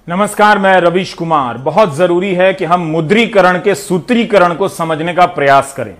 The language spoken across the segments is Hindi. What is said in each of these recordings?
नमस्कार, मैं रवीश कुमार। बहुत जरूरी है कि हम मुद्रीकरण के सूत्रीकरण को समझने का प्रयास करें।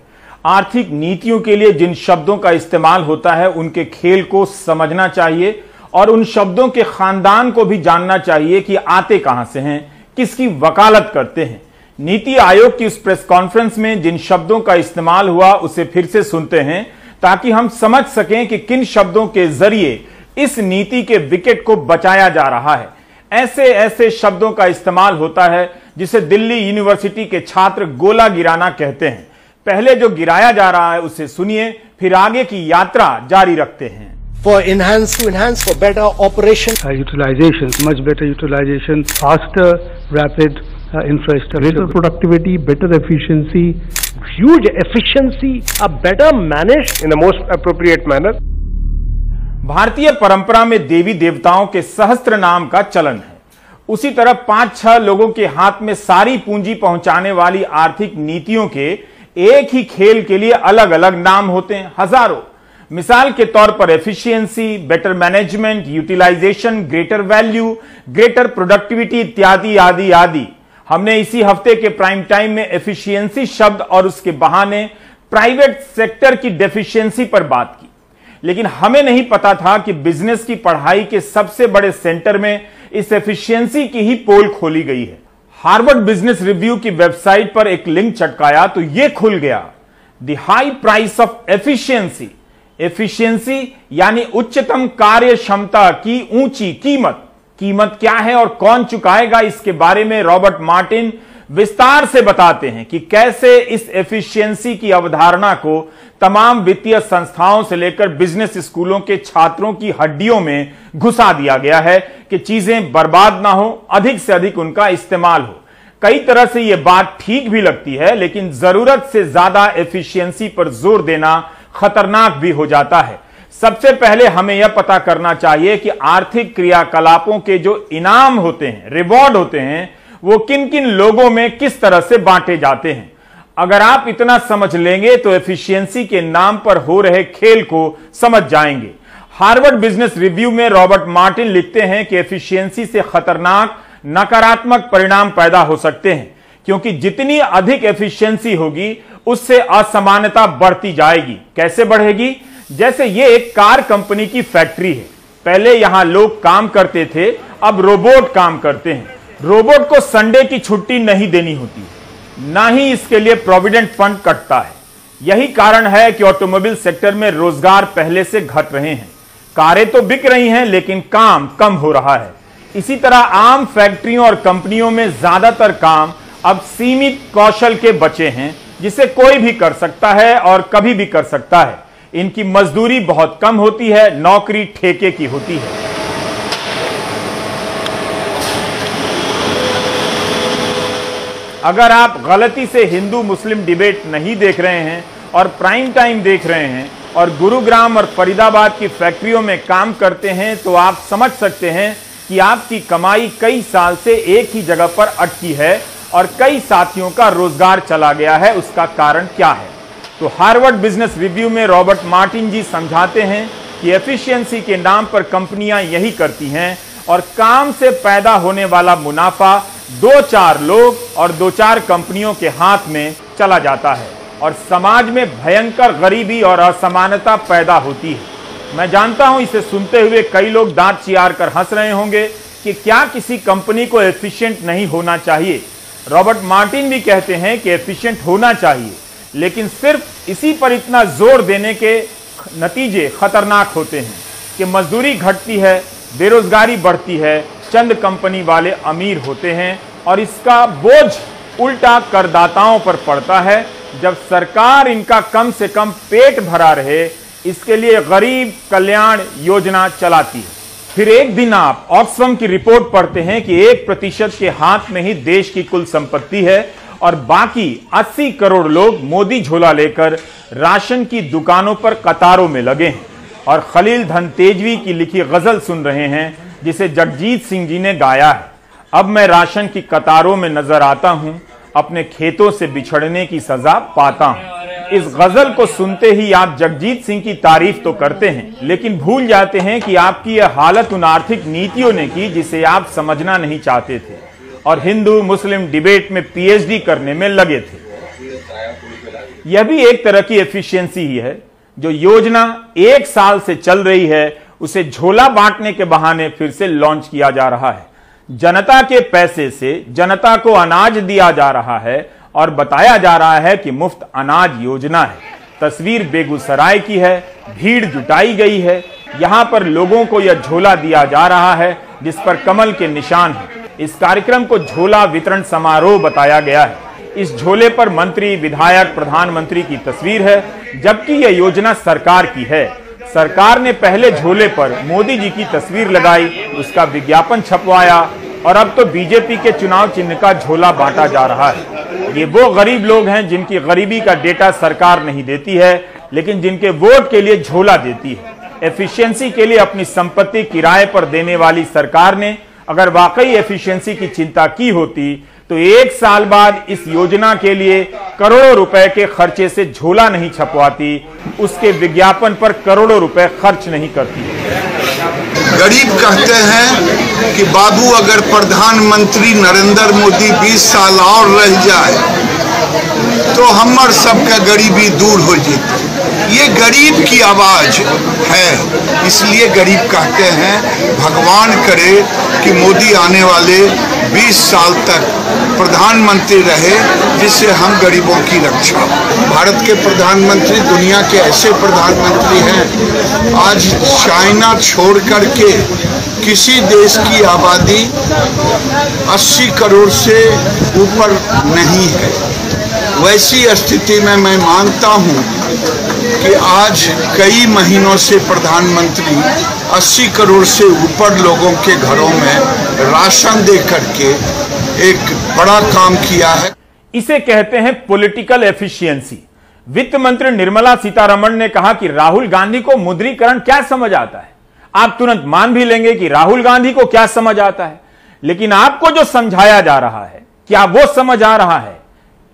आर्थिक नीतियों के लिए जिन शब्दों का इस्तेमाल होता है उनके खेल को समझना चाहिए और उन शब्दों के खानदान को भी जानना चाहिए कि आते कहां से हैं, किसकी वकालत करते हैं। नीति आयोग की उस प्रेस कॉन्फ्रेंस में जिन शब्दों का इस्तेमाल हुआ उसे फिर से सुनते हैं ताकि हम समझ सकें कि किन शब्दों के जरिए इस नीति के विकेट को बचाया जा रहा है। ऐसे ऐसे शब्दों का इस्तेमाल होता है जिसे दिल्ली यूनिवर्सिटी के छात्र गोला गिराना कहते हैं। पहले जो गिराया जा रहा है उसे सुनिए, फिर आगे की यात्रा जारी रखते हैं। To enhance for better operation, utilization, much better utilization, faster, rapid infrastructure, greater productivity, better efficiency, huge efficiency, a better managed in the most appropriate manner. भारतीय परंपरा में देवी देवताओं के सहस्त्र नाम का चलन है। उसी तरह 5-6 लोगों के हाथ में सारी पूंजी पहुंचाने वाली आर्थिक नीतियों के एक ही खेल के लिए अलग अलग नाम होते हैं, हजारों। मिसाल के तौर पर efficiency, better management, utilization, greater value, greater productivity इत्यादि आदि आदि। हमने इसी हफ्ते के प्राइम टाइम में एफिशिएंसी शब्द और उसके बहाने प्राइवेट सेक्टर की डेफिशिएंसी पर बात की, लेकिन हमें नहीं पता था कि बिजनेस की पढ़ाई के सबसे बड़े सेंटर में इस एफिशिएंसी की ही पोल खोली गई है। हार्वर्ड बिजनेस रिव्यू की वेबसाइट पर एक लिंक चटकाया तो यह खुल गया, the high price of efficiency. Efficiency यानी उच्चतम कार्य क्षमता की ऊंची कीमत। कीमत क्या है और कौन चुकाएगा, इसके बारे में रॉबर्ट मार्टिन विस्तार से बताते हैं कि कैसे इस एफिशिएंसी की अवधारणा को तमाम वित्तीय संस्थाओं से लेकर बिजनेस स्कूलों के छात्रों की हड्डियों में घुसा दिया गया है कि चीजें बर्बाद ना हो, अधिक से अधिक उनका इस्तेमाल हो। कई तरह से यह बात ठीक भी लगती है, लेकिन जरूरत से ज्यादा एफिशिएंसी पर जोर देना खतरनाक भी हो जाता है। सबसे पहले हमें यह पता करना चाहिए कि आर्थिक क्रियाकलापों के जो इनाम होते हैं, रिवॉर्ड होते हैं, वो किन किन लोगों में किस तरह से बांटे जाते हैं। अगर आप इतना समझ लेंगे तो एफिशिएंसी के नाम पर हो रहे खेल को समझ जाएंगे। हार्वर्ड बिजनेस रिव्यू में रॉबर्ट मार्टिन लिखते हैं कि एफिशिएंसी से खतरनाक नकारात्मक परिणाम पैदा हो सकते हैं, क्योंकि जितनी अधिक एफिशिएंसी होगी उससे असमानता बढ़ती जाएगी। कैसे बढ़ेगी? जैसे ये एक कार कंपनी की फैक्ट्री है। पहले यहां लोग काम करते थे, अब रोबोट काम करते हैं। रोबोट को संडे की छुट्टी नहीं देनी होती, ना ही इसके लिए प्रोविडेंट फंड कटता है। यही कारण है कि ऑटोमोबाइल सेक्टर में रोजगार पहले से घट रहे हैं। कारें तो बिक रही हैं, लेकिन काम कम हो रहा है। इसी तरह आम फैक्ट्रियों और कंपनियों में ज्यादातर काम अब सीमित कौशल के बचे हैं, जिसे कोई भी कर सकता है और कभी भी कर सकता है। इनकी मजदूरी बहुत कम होती है, नौकरी ठेके की होती है। अगर आप गलती से हिंदू मुस्लिम डिबेट नहीं देख रहे हैं और प्राइम टाइम देख रहे हैं और गुरुग्राम और फरीदाबाद की फैक्ट्रियों में काम करते हैं तो आप समझ सकते हैं कि आपकी कमाई कई साल से एक ही जगह पर अटकी है और कई साथियों का रोजगार चला गया है। उसका कारण क्या है? तो हार्वर्ड बिजनेस रिव्यू में रॉबर्ट मार्टिन जी समझाते हैं कि एफिशिएंसी के नाम पर कंपनियां यही करती हैं और काम से पैदा होने वाला मुनाफा 2-4 लोग और 2-4 कंपनियों के हाथ में चला जाता है और समाज में भयंकर गरीबी और असमानता पैदा होती है। मैं जानता हूं इसे सुनते हुए कई लोग दांत चियार कर हंस रहे होंगे कि क्या किसी कंपनी को एफिशिएंट नहीं होना चाहिए। रॉबर्ट मार्टिन भी कहते हैं कि एफिशिएंट होना चाहिए, लेकिन सिर्फ इसी पर इतना जोर देने के नतीजे खतरनाक होते हैं कि मजदूरी घटती है, बेरोजगारी बढ़ती है, चंद कंपनी वाले अमीर होते हैं और इसका बोझ उल्टा करदाताओं पर पड़ता है। जब सरकार इनका कम से कम पेट भरा रहे, इसके लिए गरीब कल्याण योजना चलाती है। फिर एक दिन आप ऑक्सफैम की रिपोर्ट पढ़ते हैं कि 1% के हाथ में ही देश की कुल संपत्ति है और बाकी 80 करोड़ लोग मोदी झोला लेकर राशन की दुकानों पर कतारों में लगे हैं और खलील धनतेजवी की लिखी गजल सुन रहे हैं, जिसे जगजीत सिंह जी ने गाया है। अब मैं राशन की कतारों में नजर आता हूं, अपने खेतों से बिछड़ने की सजा पाता हूं। इस गजल को सुनते ही आप जगजीत सिंह की तारीफ तो करते हैं, लेकिन भूल जाते हैं कि आपकी यह हालत उन आर्थिक नीतियों ने की जिसे आप समझना नहीं चाहते थे और हिंदू मुस्लिम डिबेट में पीएचडी करने में लगे थे। यह भी एक तरह की एफिशिएंसी ही है। जो योजना 1 साल से चल रही है उसे झोला बांटने के बहाने फिर से लॉन्च किया जा रहा है। जनता के पैसे से जनता को अनाज दिया जा रहा है और बताया जा रहा है कि मुफ्त अनाज योजना है। तस्वीर बेगूसराय की है, भीड़ जुटाई गई है। यहां पर लोगों को यह झोला दिया जा रहा है जिस पर कमल के निशान है। इस कार्यक्रम को झोला वितरण समारोह बताया गया है। इस झोले पर मंत्री, विधायक, प्रधानमंत्री की तस्वीर है, जबकि यह योजना सरकार की है। सरकार ने पहले झोले पर मोदी जी की तस्वीर लगाई, उसका विज्ञापन छपवाया और अब तो बीजेपी के चुनाव चिन्ह का झोला बांटा जा रहा है। ये वो गरीब लोग हैं जिनकी गरीबी का डेटा सरकार नहीं देती है, लेकिन जिनके वोट के लिए झोला देती है। एफिशिएंसी के लिए अपनी संपत्ति किराए पर देने वाली सरकार ने अगर वाकई एफिशिएंसी की चिंता की होती तो 1 साल बाद इस योजना के लिए करोड़ों रुपए के खर्चे से झोला नहीं छपवाती, उसके विज्ञापन पर करोड़ों रुपए खर्च नहीं करती। गरीब कहते हैं कि बाबू अगर प्रधानमंत्री नरेंद्र मोदी 20 साल और रह जाए तो हमर सबका गरीबी दूर हो जाती। ये गरीब की आवाज है, इसलिए गरीब कहते हैं भगवान करे कि मोदी आने वाले 20 साल तक प्रधानमंत्री रहे जिससे हम गरीबों की रक्षा हो। भारत के प्रधानमंत्री दुनिया के ऐसे प्रधानमंत्री हैं, आज चाइना छोड़ करके किसी देश की आबादी 80 करोड़ से ऊपर नहीं है। वैसी स्थिति में मैं मानता हूं कि आज कई महीनों से प्रधानमंत्री 80 करोड़ से ऊपर लोगों के घरों में राशन दे करके एक बड़ा काम किया है। इसे कहते हैं पॉलिटिकल एफिशिएंसी। वित्त मंत्री निर्मला सीतारमण ने कहा कि राहुल गांधी को मुद्रीकरण क्या समझ आता है। आप तुरंत मान भी लेंगे कि राहुल गांधी को क्या समझ आता है, लेकिन आपको जो समझाया जा रहा है क्या वो समझ आ रहा है?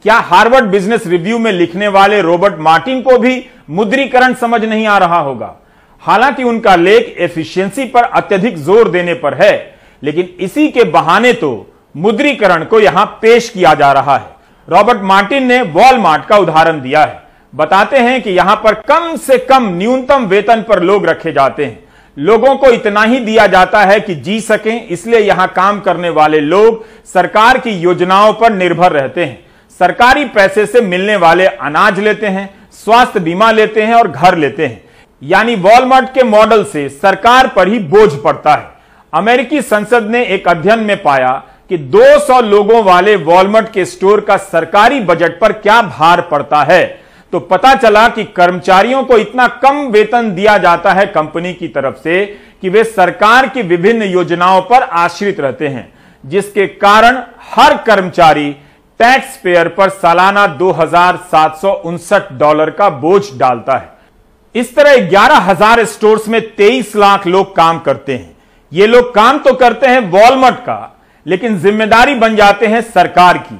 क्या हार्वर्ड बिजनेस रिव्यू में लिखने वाले रॉबर्ट मार्टिन को भी मुद्रीकरण समझ नहीं आ रहा होगा? हालांकि उनका लेख एफिशिएंसी पर अत्यधिक जोर देने पर है, लेकिन इसी के बहाने तो मुद्रीकरण को यहां पेश किया जा रहा है। रॉबर्ट मार्टिन ने वॉलमार्ट का उदाहरण दिया है। बताते हैं कि यहां पर कम से कम न्यूनतम वेतन पर लोग रखे जाते हैं। लोगों को इतना ही दिया जाता है कि जी सकें, इसलिए यहां काम करने वाले लोग सरकार की योजनाओं पर निर्भर रहते हैं। सरकारी पैसे से मिलने वाले अनाज लेते हैं, स्वास्थ्य बीमा लेते हैं और घर लेते हैं। यानी वॉलमार्ट के मॉडल से सरकार पर ही बोझ पड़ता है। अमेरिकी संसद ने एक अध्ययन में पाया कि 200 लोगों वाले वॉलमार्ट के स्टोर का सरकारी बजट पर क्या भार पड़ता है, तो पता चला कि कर्मचारियों को इतना कम वेतन दिया जाता है कंपनी की तरफ से कि वे सरकार की विभिन्न योजनाओं पर आश्रित रहते हैं, जिसके कारण हर कर्मचारी टैक्स पेयर पर सालाना $2,759 का बोझ डालता है। इस तरह 11,000 स्टोर्स में 23 लाख लोग काम करते हैं। ये लोग काम तो करते हैं वॉलमार्ट का, लेकिन जिम्मेदारी बन जाते हैं सरकार की,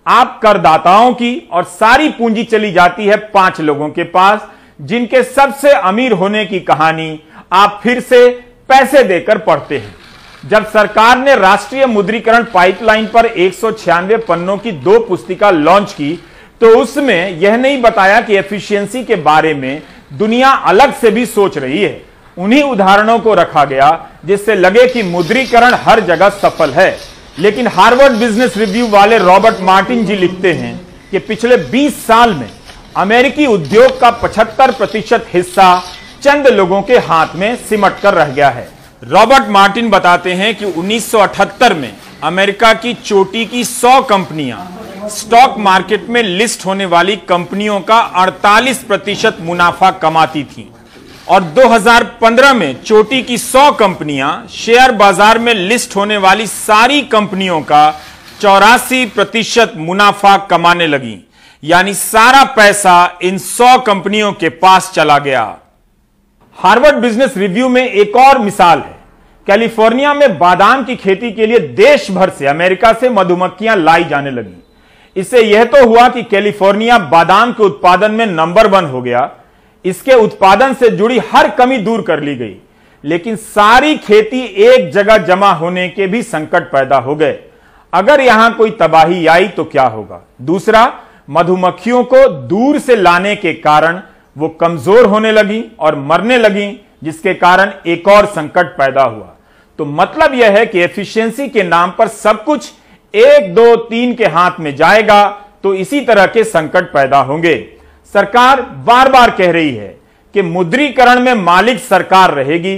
आप करदाताओं की, और सारी पूंजी चली जाती है 5 लोगों के पास, जिनके सबसे अमीर होने की कहानी आप फिर से पैसे देकर पढ़ते हैं। जब सरकार ने राष्ट्रीय मुद्रीकरण पाइपलाइन पर 196 पन्नों की 2 पुस्तिका लॉन्च की तो उसमें यह नहीं बताया कि एफिशिएंसी के बारे में दुनिया अलग से भी सोच रही है। उन्हीं उदाहरणों को रखा गया जिससे लगे कि मुद्रीकरण हर जगह सफल है। लेकिन हार्वर्ड बिजनेस रिव्यू वाले रॉबर्ट मार्टिन जी लिखते हैं कि पिछले 20 साल में अमेरिकी उद्योग का 75% हिस्सा चंद लोगों के हाथ में सिमट कर रह गया है। रॉबर्ट मार्टिन बताते हैं कि 1978 में अमेरिका की चोटी की 100 कंपनियां स्टॉक मार्केट में लिस्ट होने वाली कंपनियों का 48% मुनाफा कमाती थीं और 2015 में चोटी की 100 कंपनियां शेयर बाजार में लिस्ट होने वाली सारी कंपनियों का 84% मुनाफा कमाने लगी। यानी सारा पैसा इन 100 कंपनियों के पास चला गया। हार्वर्ड बिजनेस रिव्यू में एक और मिसाल है। कैलिफोर्निया में बादाम की खेती के लिए देश भर से, अमेरिका से मधुमक्खियां लाई जाने लगी। इससे यह तो हुआ कि कैलिफोर्निया बादाम के उत्पादन में नंबर 1 हो गया, इसके उत्पादन से जुड़ी हर कमी दूर कर ली गई, लेकिन सारी खेती एक जगह जमा होने के भी संकट पैदा हो गए। अगर यहां कोई तबाही आई तो क्या होगा? दूसरा, मधुमक्खियों को दूर से लाने के कारण वो कमजोर होने लगी और मरने लगी, जिसके कारण एक और संकट पैदा हुआ। तो मतलब यह है कि एफिशिएंसी के नाम पर सब कुछ 1, 2, 3 के हाथ में जाएगा तो इसी तरह के संकट पैदा होंगे। सरकार बार बार कह रही है कि मुद्रीकरण में मालिक सरकार रहेगी,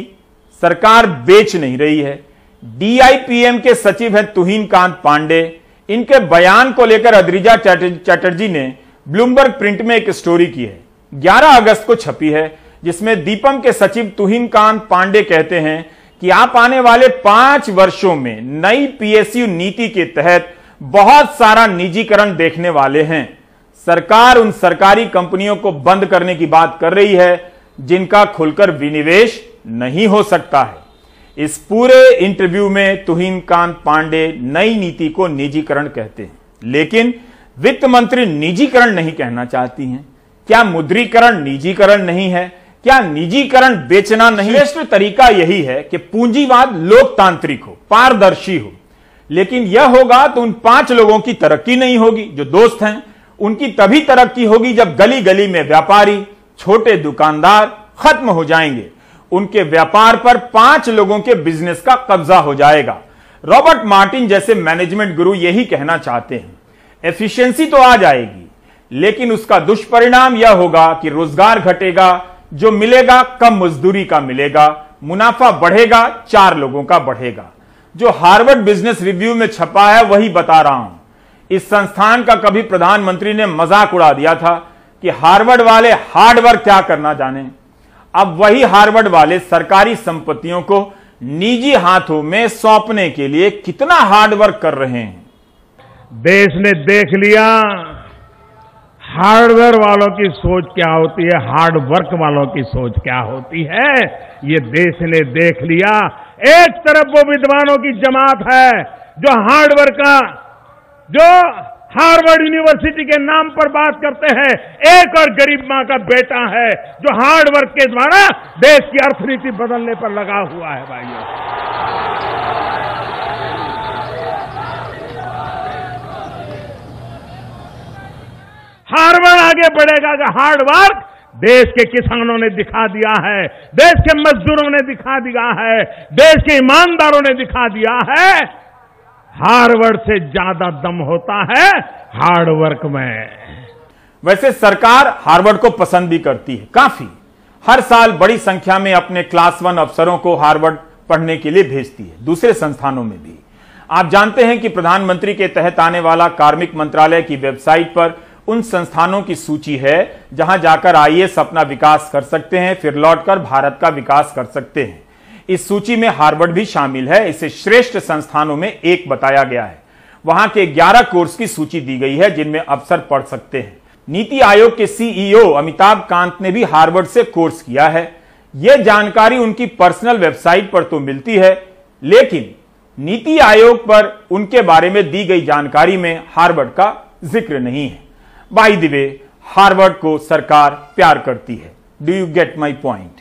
सरकार बेच नहीं रही है। डीआईपीएम के सचिव हैं तुहिन कांत पांडे, इनके बयान को लेकर अद्रिजा चैटर्जी ने ब्लूमबर्ग प्रिंट में एक स्टोरी की है, 11 अगस्त को छपी है, जिसमें दीपम के सचिव तुहिन कांत पांडे कहते हैं कि आप आने वाले 5 वर्षों में नई पीएसयू नीति के तहत बहुत सारा निजीकरण देखने वाले हैं। सरकार उन सरकारी कंपनियों को बंद करने की बात कर रही है जिनका खुलकर विनिवेश नहीं हो सकता है। इस पूरे इंटरव्यू में तुहिन कांत पांडे नई नीति को निजीकरण कहते हैं, लेकिन वित्त मंत्री निजीकरण नहीं कहना चाहती हैं। क्या मुद्रीकरण निजीकरण नहीं है? क्या निजीकरण बेचना नहीं? श्रेष्ठ तरीका यही है कि पूंजीवाद लोकतांत्रिक हो, पारदर्शी हो, लेकिन यह होगा तो उन 5 लोगों की तरक्की नहीं होगी जो दोस्त हैं। उनकी तभी तरक्की होगी जब गली गली में व्यापारी, छोटे दुकानदार खत्म हो जाएंगे, उनके व्यापार पर 5 लोगों के बिजनेस का कब्जा हो जाएगा। रॉबर्ट मार्टिन जैसे मैनेजमेंट गुरु यही कहना चाहते हैं। एफिशिएंसी तो आ जाएगी, लेकिन उसका दुष्परिणाम यह होगा कि रोजगार घटेगा, जो मिलेगा कम मजदूरी का मिलेगा, मुनाफा बढ़ेगा 4 लोगों का बढ़ेगा। जो हार्वर्ड बिजनेस रिव्यू में छपा है वही बता रहा हूं। इस संस्थान का कभी प्रधानमंत्री ने मजाक उड़ा दिया था कि हार्वर्ड वाले हार्ड वर्क क्या करना जाने। अब वही हार्वर्ड वाले सरकारी संपत्तियों को निजी हाथों में सौंपने के लिए कितना हार्ड वर्क कर रहे हैं। देश ने देख लिया हार्डवेयर वालों की सोच क्या होती है, हार्ड वर्क वालों की सोच क्या होती है, ये देश ने देख लिया। एक तरफ वो विद्वानों की जमात है जो हार्डवेयर का, जो हार्वर्ड यूनिवर्सिटी के नाम पर बात करते हैं, एक और गरीब मां का बेटा है जो हार्ड वर्क के द्वारा देश की अर्थनीति बदलने पर लगा हुआ है। भाइयों, हार्वर्ड आगे बढ़ेगा कि हार्ड वर्क देश के किसानों ने दिखा दिया है, देश के मजदूरों ने दिखा दिया है, देश के ईमानदारों ने दिखा दिया है। हार्वर्ड से ज्यादा दम होता है हार्ड वर्क में। वैसे सरकार हार्वर्ड को पसंद भी करती है काफी। हर साल बड़ी संख्या में अपने क्लास 1 अफसरों को हार्वर्ड पढ़ने के लिए भेजती है, दूसरे संस्थानों में भी। आप जानते हैं कि प्रधानमंत्री के तहत आने वाला कार्मिक मंत्रालय की वेबसाइट पर उन संस्थानों की सूची है जहां जाकर आईएएस अपना विकास कर सकते हैं, फिर लौटकर भारत का विकास कर सकते हैं। इस सूची में हार्वर्ड भी शामिल है। इसे श्रेष्ठ संस्थानों में एक बताया गया है। वहां के 11 कोर्स की सूची दी गई है जिनमें अफसर पढ़ सकते हैं। नीति आयोग के सीईओ अमिताभ कांत ने भी हार्वर्ड से कोर्स किया है। यह जानकारी उनकी पर्सनल वेबसाइट पर तो मिलती है, लेकिन नीति आयोग पर उनके बारे में दी गई जानकारी में हार्वर्ड का जिक्र नहीं है। बाय द वे, हार्वर्ड को सरकार प्यार करती है। Do you get my point?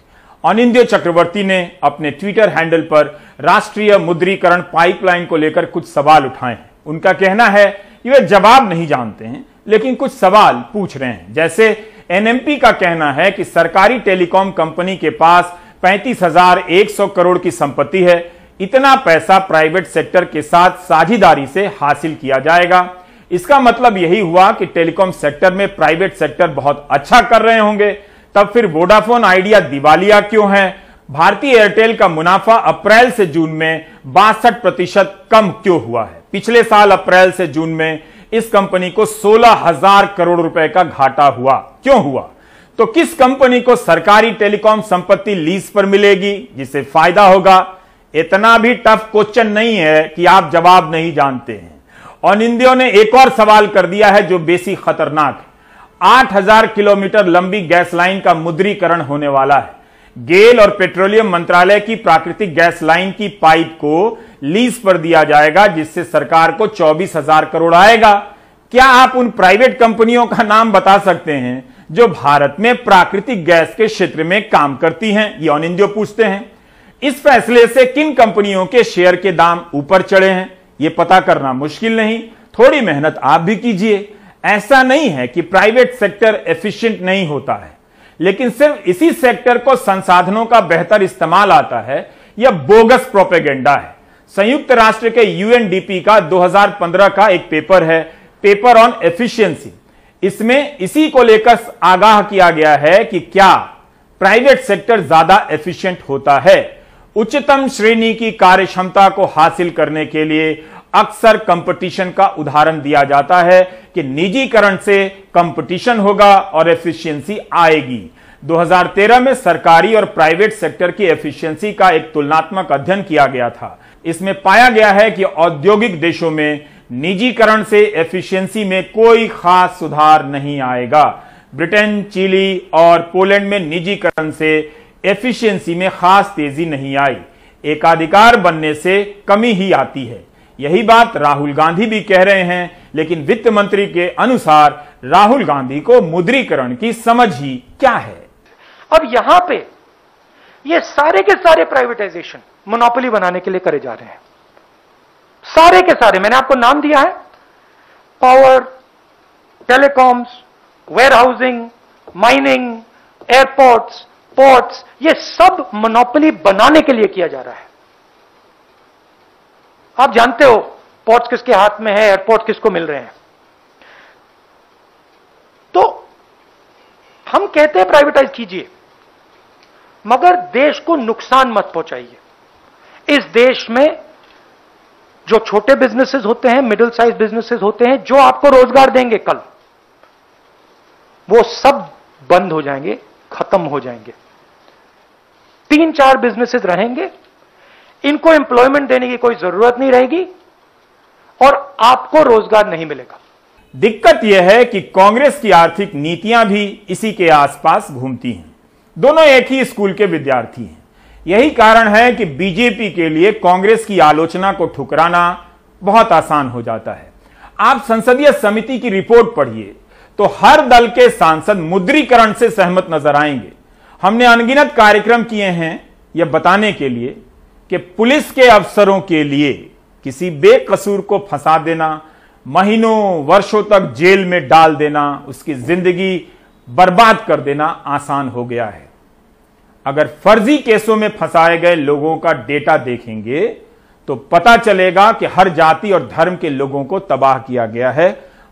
Anindya Chakraborty ने अपने ट्विटर हैंडल पर राष्ट्रीय मुद्रीकरण पाइपलाइन को लेकर कुछ सवाल उठाए हैं। उनका कहना है कि वे जवाब नहीं जानते हैं, लेकिन कुछ सवाल पूछ रहे हैं। जैसे एनएमपी का कहना है कि सरकारी टेलीकॉम कंपनी के पास 35,100 करोड़ की संपत्ति है। इतना पैसा प्राइवेट सेक्टर के साथ साझेदारी से हासिल किया जाएगा। इसका मतलब यही हुआ कि टेलीकॉम सेक्टर में प्राइवेट सेक्टर बहुत अच्छा कर रहे होंगे। तब फिर वोडाफोन आइडिया दिवालिया क्यों है? भारतीय एयरटेल का मुनाफा अप्रैल से जून में 62% कम क्यों हुआ है? पिछले साल अप्रैल से जून में इस कंपनी को 16,000 करोड़ रुपए का घाटा हुआ। क्यों हुआ? तो किस कंपनी को सरकारी टेलीकॉम संपत्ति लीज पर मिलेगी जिससे फायदा होगा? इतना भी टफ क्वेश्चन नहीं है कि आप जवाब नहीं जानते हैं। अनिंद्यो ने एक और सवाल कर दिया है जो बेसी खतरनाक है। 8,000 किलोमीटर लंबी गैस लाइन का मुद्रीकरण होने वाला है। गेल और पेट्रोलियम मंत्रालय की प्राकृतिक गैस लाइन की पाइप को लीज पर दिया जाएगा, जिससे सरकार को 24,000 करोड़ आएगा। क्या आप उन प्राइवेट कंपनियों का नाम बता सकते हैं जो भारत में प्राकृतिक गैस के क्षेत्र में काम करती हैं? ये ऑन इंडिया पूछते हैं। इस फैसले से किन कंपनियों के शेयर के दाम ऊपर चढ़े हैं, यह पता करना मुश्किल नहीं, थोड़ी मेहनत आप भी कीजिए। ऐसा नहीं है कि प्राइवेट सेक्टर एफिशिएंट नहीं होता है, लेकिन सिर्फ इसी सेक्टर को संसाधनों का बेहतर इस्तेमाल आता है, यह बोगस प्रोपेगेंडा है। संयुक्त राष्ट्र के यूएनडीपी का 2015 का एक पेपर है, पेपर ऑन एफिशिएंसी। इसमें इसी को लेकर आगाह किया गया है कि क्या प्राइवेट सेक्टर ज्यादा एफिशिएंट होता है। उच्चतम श्रेणी की कार्यक्षमता को हासिल करने के लिए अक्सर कंपटीशन का उदाहरण दिया जाता है कि निजीकरण से कंपटीशन होगा और एफिशिएंसी आएगी। 2013 में सरकारी और प्राइवेट सेक्टर की एफिशिएंसी का एक तुलनात्मक अध्ययन किया गया था। इसमें पाया गया है कि औद्योगिक देशों में निजीकरण से एफिशिएंसी में कोई खास सुधार नहीं आएगा। ब्रिटेन, चिली और पोलैंड में निजीकरण से एफिशिएंसी में खास तेजी नहीं आई, एकाधिकार बनने से कमी ही आती है। यही बात राहुल गांधी भी कह रहे हैं, लेकिन वित्त मंत्री के अनुसार राहुल गांधी को मुद्रीकरण की समझ ही क्या है। अब यहां पे ये सारे के सारे प्राइवेटाइजेशन मोनोपोली बनाने के लिए करे जा रहे हैं, सारे के सारे। मैंने आपको नाम दिया है, power, telecoms, warehousing, mining, airports, ports, ये सब मोनोपोली बनाने के लिए किया जा रहा है। आप जानते हो पोर्ट्स किसके हाथ में है, एयरपोर्ट किसको मिल रहे हैं। तो हम कहते हैं प्राइवेटाइज कीजिए, मगर देश को नुकसान मत पहुंचाइए। इस देश में जो छोटे बिजनेसेस होते हैं, मिडिल साइज बिजनेसेस होते हैं, जो आपको रोजगार देंगे कल, वो सब बंद हो जाएंगे, खत्म हो जाएंगे। 3-4 बिजनेसेस रहेंगे, इनको एम्प्लॉयमेंट देने की कोई जरूरत नहीं रहेगी और आपको रोजगार नहीं मिलेगा। दिक्कत यह है कि कांग्रेस की आर्थिक नीतियां भी इसी के आसपास घूमती हैं। दोनों एक ही स्कूल के विद्यार्थी हैं। यही कारण है कि बीजेपी के लिए कांग्रेस की आलोचना को ठुकराना बहुत आसान हो जाता है। आप संसदीय समिति की रिपोर्ट पढ़िए तो हर दल के सांसद मुद्रीकरण से सहमत नजर आएंगे। हमने अनगिनत कार्यक्रम किए हैं यह बताने के लिए कि पुलिस के अफसरों के लिए किसी बेकसूर को फंसा देना, महीनों वर्षों तक जेल में डाल देना, उसकी जिंदगी बर्बाद कर देना आसान हो गया है। अगर फर्जी केसों में फंसाए गए लोगों का डेटा देखेंगे तो पता चलेगा कि हर जाति और धर्म के लोगों को तबाह किया गया है,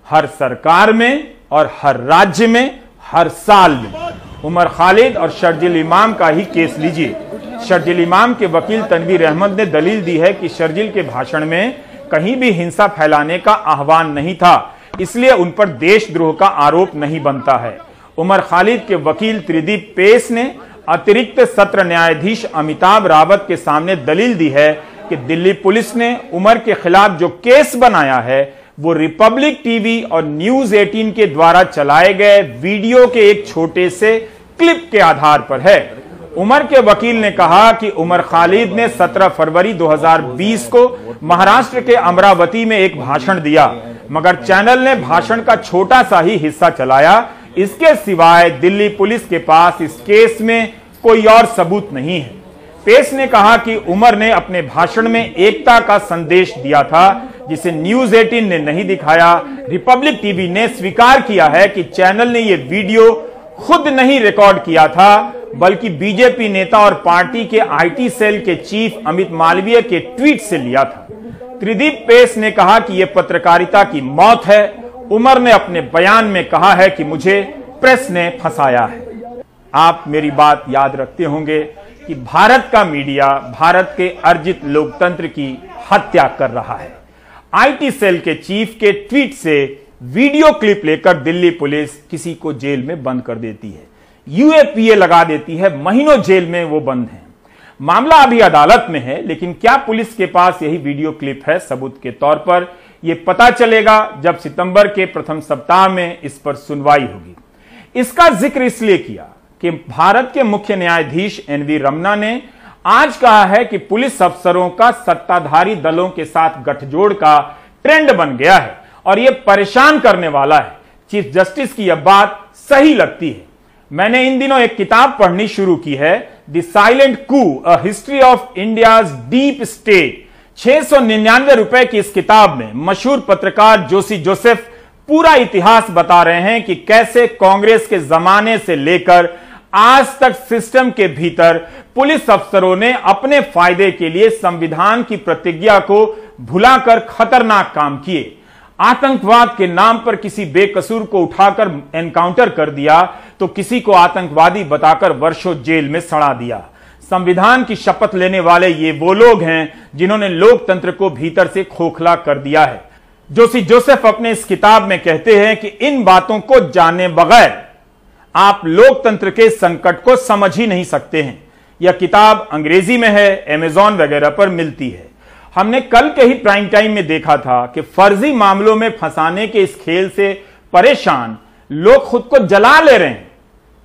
हर सरकार में और हर राज्य में, हर साल में। उमर खालिद और शर्जिल इमाम का ही केस लीजिए। शर्जिल इमाम के वकील तनवीर अहमद ने दलील दी है कि शर्जिल के भाषण में कहीं भी हिंसा फैलाने का आह्वान नहीं था, इसलिए उन पर देशद्रोह का आरोप नहीं बनता है। उमर खालिद के वकील त्रिदीप पेस ने अतिरिक्त सत्र न्यायाधीश अमिताभ रावत के सामने दलील दी है कि दिल्ली पुलिस ने उमर के खिलाफ जो केस बनाया है वो रिपब्लिक टीवी और न्यूज 18 के द्वारा चलाए गए वीडियो के एक छोटे से क्लिप के आधार पर है। उमर के वकील ने कहा कि उमर खालिद ने 17 फरवरी 2020 को महाराष्ट्र के अमरावती में एक भाषण दिया, मगर चैनल ने भाषण का छोटा सा ही हिस्सा चलाया। इसके सिवाय दिल्ली पुलिस के पास इस केस में कोई और सबूत नहीं है। पेस ने कहा कि उमर ने अपने भाषण में एकता का संदेश दिया था, जिसे न्यूज 18 ने नहीं दिखाया। रिपब्लिक टीवी ने स्वीकार किया है कि चैनल ने यह वीडियो खुद नहीं रिकॉर्ड किया था, बल्कि बीजेपी नेता और पार्टी के आईटी सेल के चीफ अमित मालवीय के ट्वीट से लिया था। त्रिदीप पेस ने कहा कि यह पत्रकारिता की मौत है। उमर ने अपने बयान में कहा है कि मुझे प्रेस ने फंसाया है। आप मेरी बात याद रखते होंगे कि भारत का मीडिया भारत के अर्जित लोकतंत्र की हत्या कर रहा है। आईटी सेल के चीफ के ट्वीट से वीडियो क्लिप लेकर दिल्ली पुलिस किसी को जेल में बंद कर देती है, यूएपीए लगा देती है, महीनों जेल में वो बंद हैं। मामला अभी अदालत में है, लेकिन क्या पुलिस के पास यही वीडियो क्लिप है सबूत के तौर पर? यह पता चलेगा जब सितंबर के प्रथम सप्ताह में इस पर सुनवाई होगी। इसका जिक्र इसलिए किया कि भारत के मुख्य न्यायाधीश एनवी रमना ने आज कहा है कि पुलिस अफसरों का सत्ताधारी दलों के साथ गठजोड़ का ट्रेंड बन गया है और यह परेशान करने वाला है। चीफ जस्टिस की यह बात सही लगती है। मैंने इन दिनों एक किताब पढ़नी शुरू की है, the silent coup, a history of India's deep state. 699 रुपए की इस किताब में मशहूर पत्रकार जोशी जोसेफ पूरा इतिहास बता रहे हैं कि कैसे कांग्रेस के जमाने से लेकर आज तक सिस्टम के भीतर पुलिस अफसरों ने अपने फायदे के लिए संविधान की प्रतिज्ञा को भुलाकर खतरनाक काम किए। आतंकवाद के नाम पर किसी बेकसूर को उठाकर एनकाउंटर कर दिया तो किसी को आतंकवादी बताकर वर्षों जेल में सड़ा दिया। संविधान की शपथ लेने वाले ये वो लोग हैं जिन्होंने लोकतंत्र को भीतर से खोखला कर दिया है। जोशी जोसेफ अपने इस किताब में कहते हैं कि इन बातों को जाने बगैर आप लोकतंत्र के संकट को समझ ही नहीं सकते हैं। यह किताब अंग्रेजी में है, अमेज़न वगैरह पर मिलती है। हमने कल के ही प्राइम टाइम में देखा था कि फर्जी मामलों में फंसाने के इस खेल से परेशान लोग खुद को जला ले रहे हैं।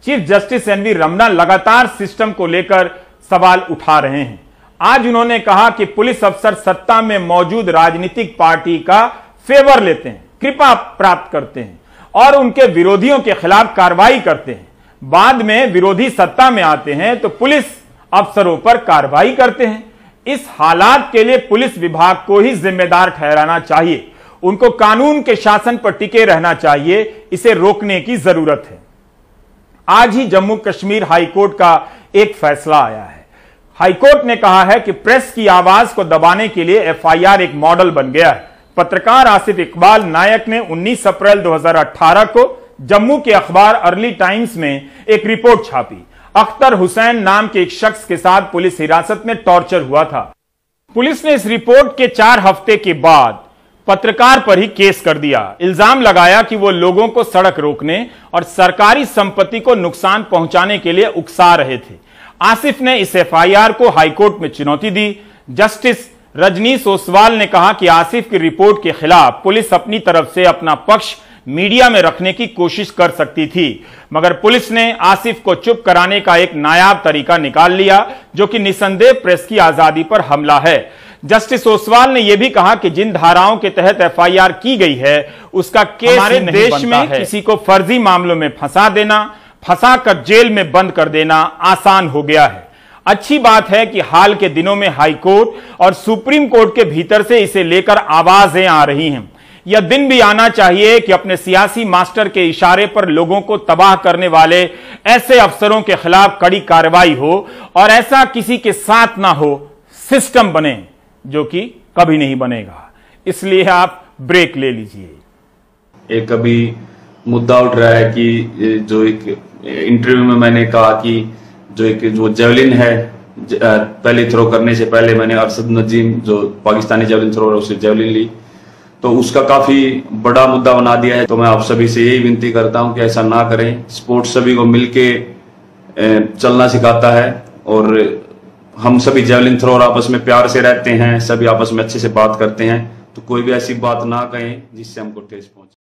चीफ जस्टिस एनवी रमना लगातार सिस्टम को लेकर सवाल उठा रहे हैं। आज उन्होंने कहा कि पुलिस अफसर सत्ता में मौजूद राजनीतिक पार्टी का फेवर लेते हैं, कृपा प्राप्त करते हैं और उनके विरोधियों के खिलाफ कार्रवाई करते हैं। बाद में विरोधी सत्ता में आते हैं तो पुलिस अफसरों पर कार्रवाई करते हैं। इस हालात के लिए पुलिस विभाग को ही जिम्मेदार ठहराना चाहिए। उनको कानून के शासन पर टिके रहना चाहिए। इसे रोकने की जरूरत है। आज ही जम्मू कश्मीर हाईकोर्ट का एक फैसला आया है। हाईकोर्ट ने कहा है कि प्रेस की आवाज को दबाने के लिए एफआईआर एक मॉडल बन गया है। पत्रकार आसिफ इकबाल नायक ने 19 अप्रैल 2018 को जम्मू के अखबार अर्ली टाइम्स में एक रिपोर्ट छापी। अख्तर हुसैन नाम के एक शख्स के साथ पुलिस हिरासत में टॉर्चर हुआ था। पुलिस ने इस रिपोर्ट के 4 हफ्ते के बाद पत्रकार पर ही केस कर दिया। इल्जाम लगाया कि वो लोगों को सड़क रोकने और सरकारी संपत्ति को नुकसान पहुंचाने के लिए उकसा रहे थे। आसिफ ने इस एफआईआर को हाईकोर्ट में चुनौती दी। जस्टिस रजनीश ओसवाल ने कहा कि आसिफ की रिपोर्ट के खिलाफ पुलिस अपनी तरफ से अपना पक्ष मीडिया में रखने की कोशिश कर सकती थी, मगर पुलिस ने आसिफ को चुप कराने का एक नायाब तरीका निकाल लिया, जो कि निसंदेह प्रेस की आजादी पर हमला है। जस्टिस ओसवाल ने यह भी कहा कि जिन धाराओं के तहत एफआईआर की गई है उसका केस हमारे देश में किसी को फर्जी मामलों में फंसा देना, फंसाकर जेल में बंद कर देना आसान हो गया है। अच्छी बात है कि हाल के दिनों में हाई कोर्ट और सुप्रीम कोर्ट के भीतर से इसे लेकर आवाजें आ रही हैं। यह दिन भी आना चाहिए कि अपने सियासी मास्टर के इशारे पर लोगों को तबाह करने वाले ऐसे अफसरों के खिलाफ कड़ी कार्रवाई हो और ऐसा किसी के साथ ना हो, सिस्टम बने, जो कि कभी नहीं बनेगा। इसलिए आप ब्रेक ले लीजिए। एक अभी मुद्दा उठ रहा है कि जो एक इंटरव्यू में मैंने कहा कि जो जेवलिन है, पहले थ्रो करने से पहले मैंने अरशद नजीम जो पाकिस्तानी जेवलिन थ्रो उससे जेवलिन ली, तो उसका काफी बड़ा मुद्दा बना दिया है। तो मैं आप सभी से यही विनती करता हूं कि ऐसा ना करें। स्पोर्ट्स सभी को मिलके चलना सिखाता है और हम सभी जेवलिन थ्रोअर आपस में प्यार से रहते हैं, सभी आपस में अच्छे से बात करते हैं। तो कोई भी ऐसी बात ना कहें जिससे हमको ठेस पहुंचे।